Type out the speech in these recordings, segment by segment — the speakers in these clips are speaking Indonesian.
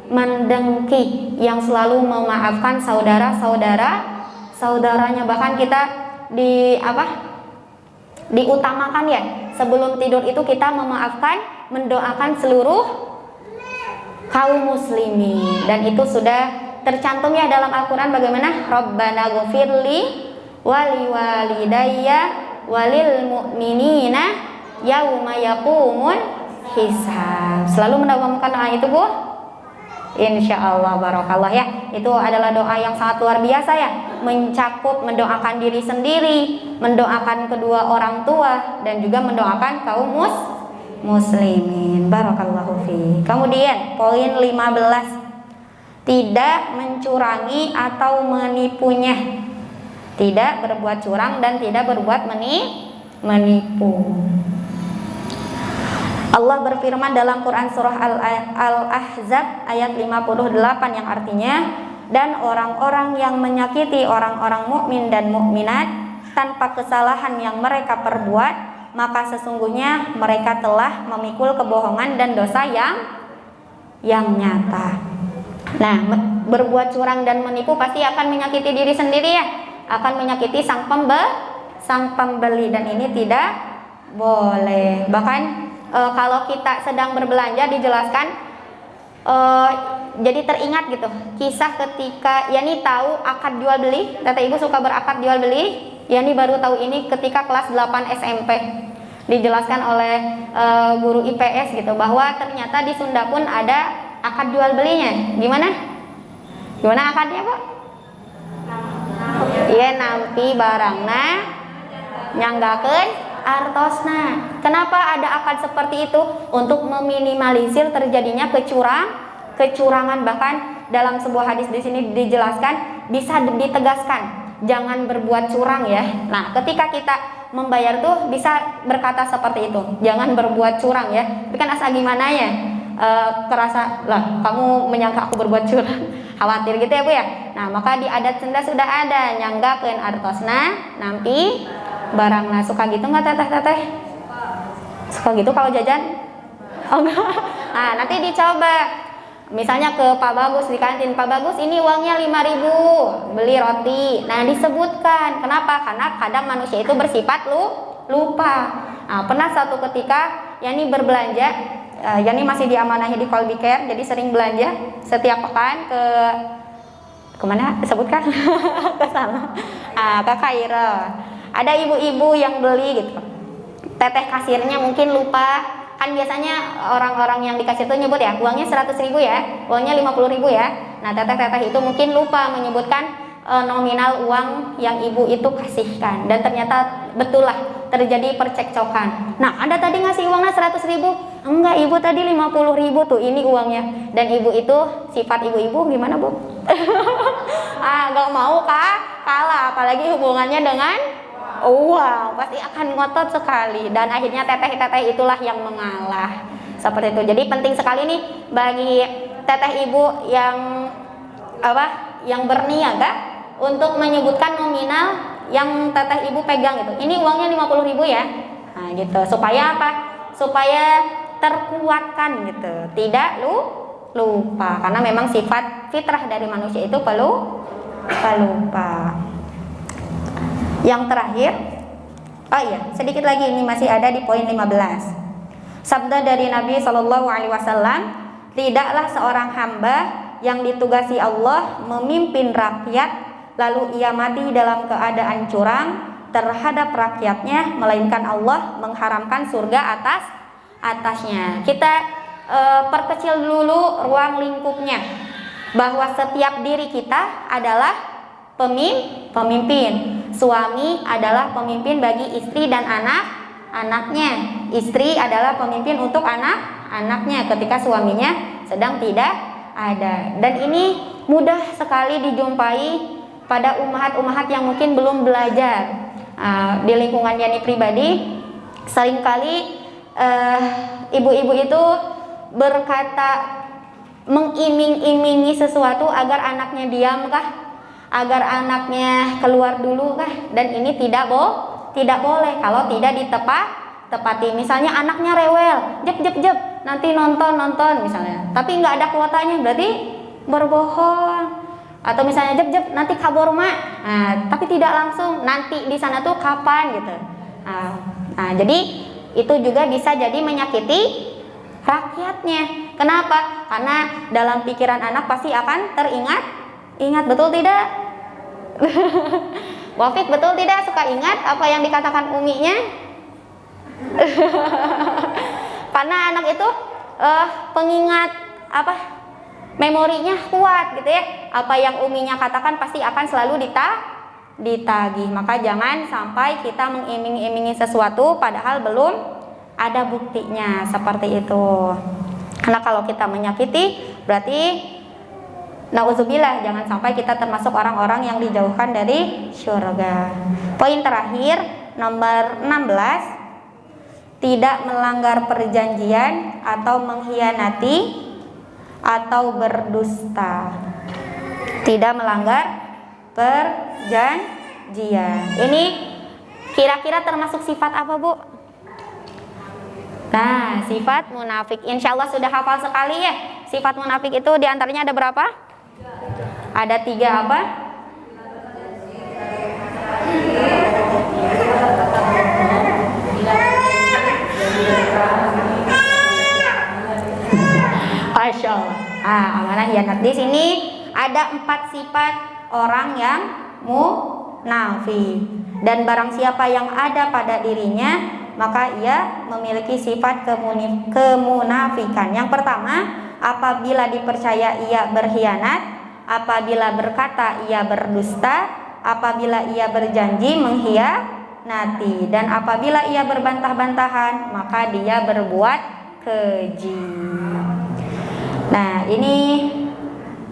mendengki, yang selalu memaafkan saudaranya. Bahkan kita diutamakan ya, sebelum tidur itu kita memaafkan, mendoakan seluruh kaum muslimin. Dan itu sudah tercantum ya dalam Al-Quran, bagaimana Rabbana ghfirli wali walidayya walil mu'minina yauma yaqumun hisab. Selalu mendapatkan doa itu Bu, insya Allah, barakallah ya. Itu adalah doa yang sangat luar biasa ya, mencakup mendoakan diri sendiri, mendoakan kedua orang tua, dan juga mendoakan kaum muslimin. Barakallahu fi. Kemudian poin 15, tidak mencurangi atau menipunya. Tidak berbuat curang dan tidak berbuat menipu. Allah berfirman dalam Quran surah Al-Ahzab ayat 58 yang artinya, dan orang-orang yang menyakiti orang-orang mukmin dan mukminat tanpa kesalahan yang mereka perbuat, maka sesungguhnya mereka telah memikul kebohongan dan dosa yang nyata. Nah, berbuat curang dan menipu pasti akan menyakiti diri sendiri ya, akan menyakiti sang pembeli, dan ini tidak boleh. Bahkan kalau kita sedang berbelanja dijelaskan, jadi teringat gitu kisah ketika Yani tahu akad jual beli. Tata ibu suka berakad jual beli. Yani baru tahu ini ketika kelas 8 SMP. Dijelaskan oleh guru IPS gitu, bahwa ternyata di Sunda pun ada akad jual belinya. Gimana akadnya Pak? Iya, nampi barangna nyanggakeun artosna. Kenapa ada akad seperti itu? Untuk meminimalisir terjadinya kecurangan. Bahkan dalam sebuah hadis di sini dijelaskan, bisa ditegaskan jangan berbuat curang ya. Nah, ketika kita membayar tuh bisa berkata seperti itu, jangan berbuat curang ya. Tapi kan asa gimana ya? Terasa lah kamu menyangka aku berbuat curang, khawatir gitu ya Bu ya. Nah, maka di adat Sunda sudah ada nyanggakeun artosna nampi barangna. Suka gitu nggak teteh? Suka gitu kalau jajan? Oh enggak. Nah, nanti dicoba. Misalnya ke Pak Bagus di kantin, Pak Bagus ini uangnya 5.000 beli roti. Nah, disebutkan. Kenapa? Karena kadang manusia itu bersifat lupa. Nah, pernah suatu ketika Yani berbelanja, Yani masih diamanahi di Colby Care, jadi sering belanja setiap pekan ke mana? Sebutkan ke sana. Ke Kairo. Ada ibu-ibu yang beli gitu. Teteh kasirnya mungkin lupa. Kan biasanya orang-orang yang dikasir itu nyebut ya, uangnya 100.000 ya, uangnya 50.000 ya. Nah, teteh-teteh itu mungkin lupa menyebutkan nominal uang yang ibu itu kasihkan, dan ternyata betul lah terjadi percekcokan. Nah, Anda tadi ngasih uangnya 100.000, enggak, ibu tadi 50.000 tuh, ini uangnya. Dan ibu itu sifat ibu-ibu gimana Bu? Gak mau kalah, apalagi hubungannya dengan uang, pasti akan ngotot sekali, dan akhirnya teteh-teteh itulah yang mengalah seperti itu. Jadi penting sekali nih bagi teteh ibu yang berniaga untuk menyebutkan nominal yang teteh ibu pegang itu. Ini uangnya 50.000 ya. Nah, gitu. Supaya apa? Supaya terkuatkan gitu. Tidak lupa, karena memang sifat fitrah dari manusia itu pelupa. Yang terakhir, sedikit lagi, ini masih ada di poin 15. Sabda dari Nabi SAW, tidaklah seorang hamba yang ditugasi Allah memimpin rakyat lalu ia mati dalam keadaan curang terhadap rakyatnya, melainkan Allah mengharamkan surga atasnya. Kita perkecil dulu ruang lingkupnya, bahwa setiap diri kita adalah pemimpin. Suami adalah pemimpin bagi istri dan anak-anaknya. Istri adalah pemimpin untuk anak-anaknya ketika suaminya sedang tidak ada. Dan ini mudah sekali dijumpai pada ummahat-ummahat yang mungkin belum belajar. Di lingkungan Yani pribadi, seringkali ibu-ibu itu berkata, mengiming-imingi sesuatu agar anaknya diam kah, agar anaknya keluar dulu kah, dan ini tidak boleh kalau tidak ditepati. Misalnya anaknya rewel, jep nanti nonton misalnya, tapi nggak ada kuotanya, berarti berbohong. Atau misalnya jeb nanti kabur mak, tapi tidak langsung nanti di sana tuh kapan gitu. Nah, jadi itu juga bisa jadi menyakiti rakyatnya. Kenapa? Karena dalam pikiran anak pasti akan ingat, betul tidak? Wafik, betul tidak suka ingat apa yang dikatakan uminya? Karena anak itu pengingat memorinya kuat gitu ya. Apa yang uminya katakan pasti akan selalu ditagih. Maka jangan sampai kita mengiming-imingi sesuatu padahal belum ada buktinya, seperti itu. Karena kalau kita menyakiti berarti nauzubillah, jangan sampai kita termasuk orang-orang yang dijauhkan dari surga. Poin terakhir nomor 16, tidak melanggar perjanjian atau mengkhianati atau berdusta. Tidak melanggar perjanjian. Ini kira-kira termasuk sifat apa, Bu? Nah, sifat munafik. Insya Allah sudah hafal sekali ya. Sifat munafik itu diantaranya ada berapa? Ada 3 apa? Masya Allah. Amanah hianat. Di sini ada 4 sifat orang yang munafik. Dan barang siapa yang ada pada dirinya, maka ia memiliki sifat kemunafikan. Yang pertama, apabila dipercaya ia berkhianat, apabila berkata ia berdusta, apabila ia berjanji mengkhianati, dan apabila ia berbantah-bantahan, maka dia berbuat keji. Nah, ini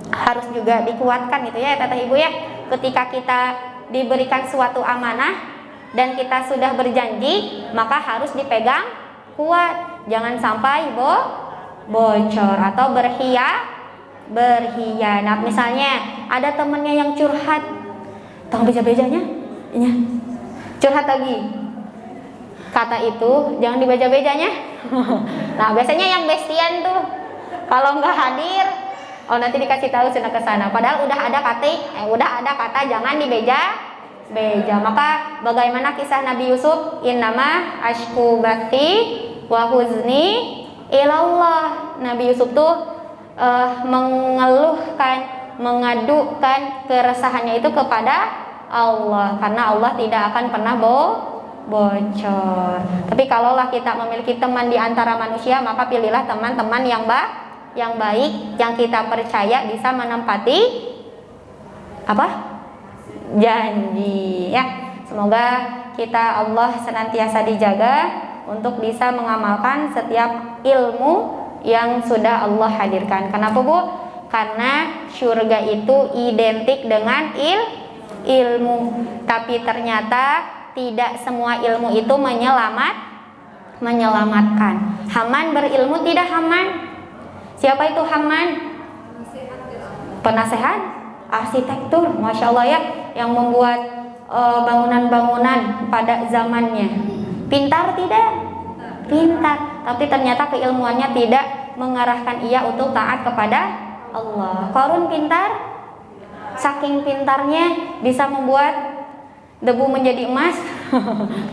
harus juga dikuatkan gitu ya, Teteh Ibu ya. Ketika kita diberikan suatu amanah dan kita sudah berjanji, maka harus dipegang kuat. Jangan sampai bocor atau berkhianat. Misalnya ada temennya yang curhat, tong beja-bejanya, ya. Curhat lagi. Kata itu jangan dibaca-bejanya. Nah, biasanya yang bestian tuh kalau nggak hadir, nanti dikasih tahu sudah ke sana. Padahal udah ada kata jangan dibeja. Maka bagaimana kisah Nabi Yusuf? Innama ashku bati wa huzni ilallah. Nabi Yusuf tuh mengadukan keresahannya itu kepada Allah, karena Allah tidak akan pernah bocor. Tapi kalaulah kita memiliki teman di antara manusia, maka pilihlah teman-teman yang baik, yang kita percaya bisa menempati janji ya. Semoga kita Allah senantiasa dijaga untuk bisa mengamalkan setiap ilmu yang sudah Allah hadirkan. Kenapa, Bu? Karena surga itu identik dengan ilmu. Tapi ternyata tidak semua ilmu itu menyelamatkan. Haman berilmu tidak Haman? Siapa itu Haman? Penasehat arsitektur, Masya Allah ya, yang membuat bangunan-bangunan pada zamannya. Pintar tidak? Pintar. Tapi ternyata keilmuannya tidak mengarahkan ia untuk taat kepada Allah. Qarun pintar? Saking pintarnya bisa membuat debu menjadi emas,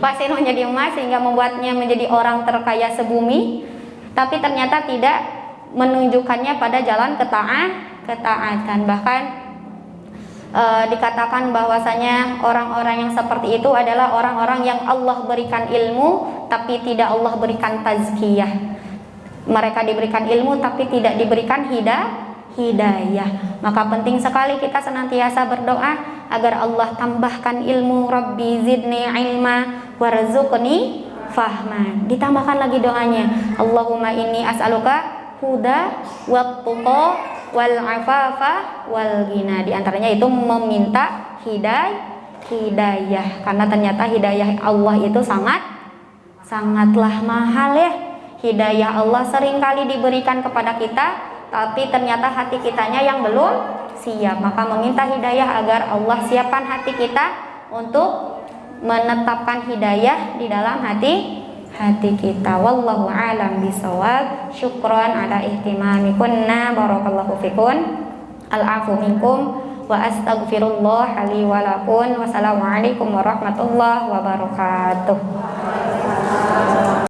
pasir menjadi emas, sehingga membuatnya menjadi orang terkaya sebumi. Tapi ternyata tidak menunjukkannya pada jalan ketaatan. Bahkan dikatakan bahwasanya orang-orang yang seperti itu adalah orang-orang yang Allah berikan ilmu tapi tidak Allah berikan tazkiyah. Mereka diberikan ilmu tapi tidak diberikan hidayah. Maka penting sekali kita senantiasa berdoa agar Allah tambahkan ilmu. Rabbi zidni ilma warzuqni fahman. Ditambahkan lagi doanya, Allahumma inni as'aluka huda wattuqa wal afafa wal ghina. Di antaranya itu meminta hidayah, karena ternyata hidayah Allah itu sangatlah mahal ya. Hidayah Allah seringkali diberikan kepada kita, tapi ternyata hati kitanya yang belum siap. Maka meminta hidayah agar Allah siapkan hati kita untuk menetapkan hidayah di dalam hati hati kita. Wallahu a'lam bishawab. Syukran ala ihtimamikunna, barakallahu fikun. Al-afu minkum wa astaghfirullah li wa lakum. Wassalamualaikum warahmatullahi wabarakatuh.